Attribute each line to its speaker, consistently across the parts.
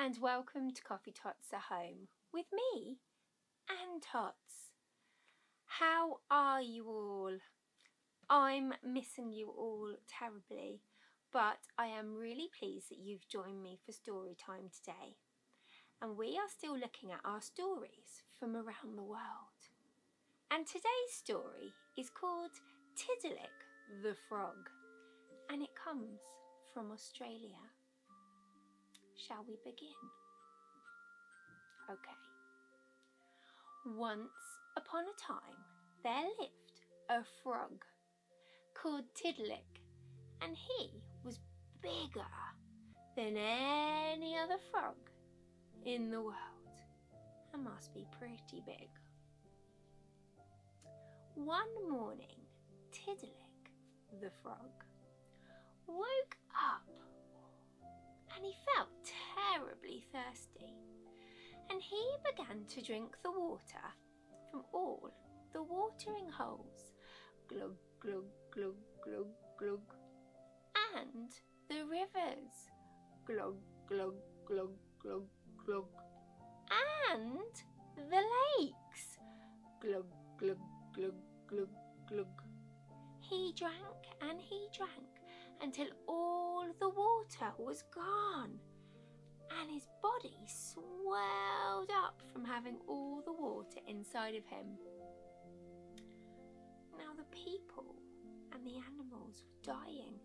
Speaker 1: and welcome to Coffee Tots at Home with me, Ann Tots. How are you all? I'm missing you all terribly, but I am really pleased that you've joined me for story time today. And we are still looking at our stories from around the world. And today's story is called Tiddalick the Frog, and it comes from Australia. Shall we begin? Okay. Once upon a time, there lived a frog called Tiddalick, and he was bigger than any other frog in the world, and must be pretty big. One morning, Tiddalick the frog woke up and he felt terribly thirsty, and he began to drink the water from all the watering holes, glug, glug, glug, glug, glug, and the rivers, glug, glug, glug, glug, glug, and the lakes, glug, glug, glug, glug, glug. He drank and he drank until all the water was gone, and his body swelled up from having all the water inside of him. Now the people and the animals were dying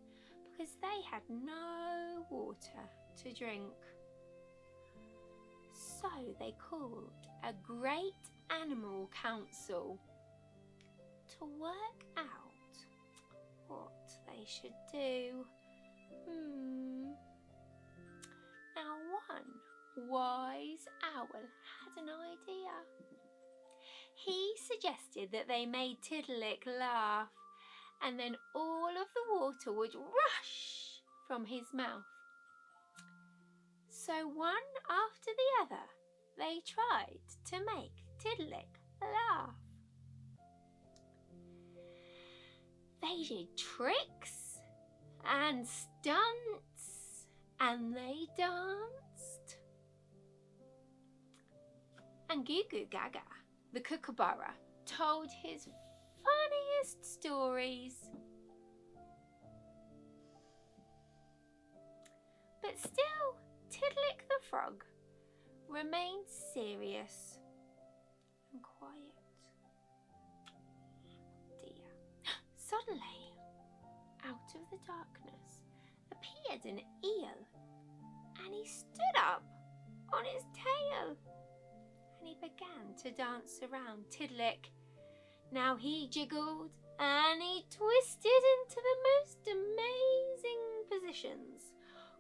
Speaker 1: because they had no water to drink. So they called a great animal council to work out what they should do. Now one wise owl had an idea. He suggested that they made Tiddalick laugh, and then all of the water would rush from his mouth. So one after the other, they tried to make Tiddalick laugh. They did tricks and stunts, and they danced. And Goo Goo Gaga, the kookaburra, told his funniest stories. But still, Tiddalick the frog remained serious and quiet. Suddenly, out of the darkness, appeared an eel, and he stood up on his tail, and he began to dance around Tiddalick. Now he jiggled and he twisted into the most amazing positions.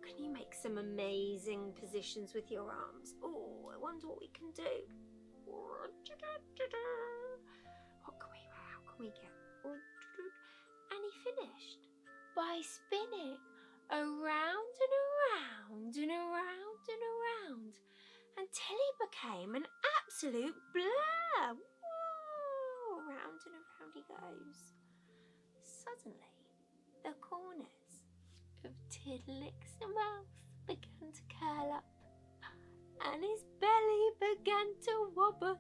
Speaker 1: Can you make some amazing positions with your arms? Oh, I wonder what we can do. How can we get? And he finished by spinning around and around and around and around until he became an absolute blur. Whoa, around and around he goes. Suddenly, the corners of Tiddalick's mouth began to curl up, and his belly began to wobble,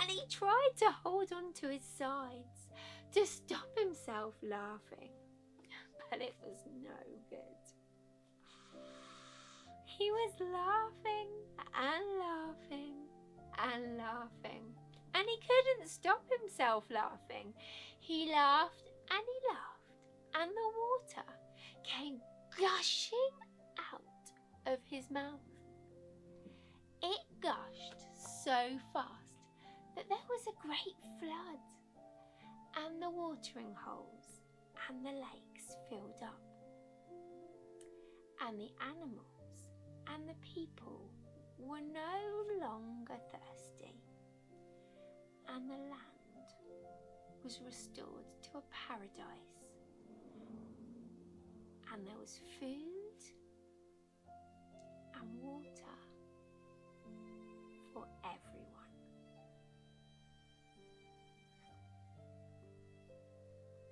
Speaker 1: and he tried to hold on to his sides to stop himself laughing, but it was no good. He was laughing and laughing and laughing, and he couldn't stop himself laughing. He laughed and he laughed, and the water came gushing out of his mouth. It gushed so fast that there was a great flood, and the watering holes and the lakes filled up, and the animals and the people were no longer thirsty, and the land was restored to a paradise, and there was food and water for everyone.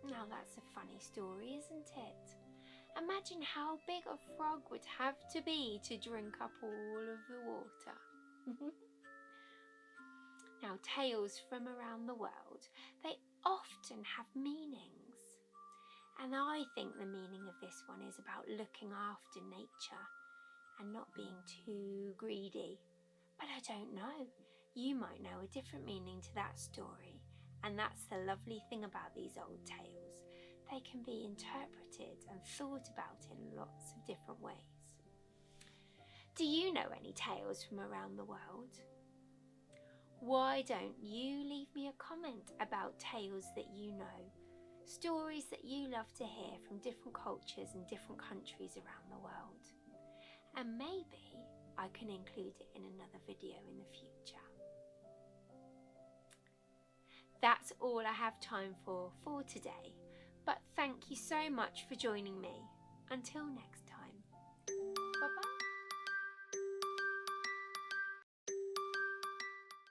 Speaker 1: Now that's a funny story, isn't it? Imagine how big a frog would have to be to drink up all of the water. Now, tales from around the world, they often have meanings. And I think the meaning of this one is about looking after nature and not being too greedy. But I don't know. You might know a different meaning to that story. And that's the lovely thing about these old tales. They can be interpreted and thought about in lots of different ways. Do you know any tales from around the world? Why don't you leave me a comment about tales that you know, stories that you love to hear from different cultures and different countries around the world. And maybe I can include it in another video in the future. That's all I have time for today, but thank you so much for joining me. Until next time.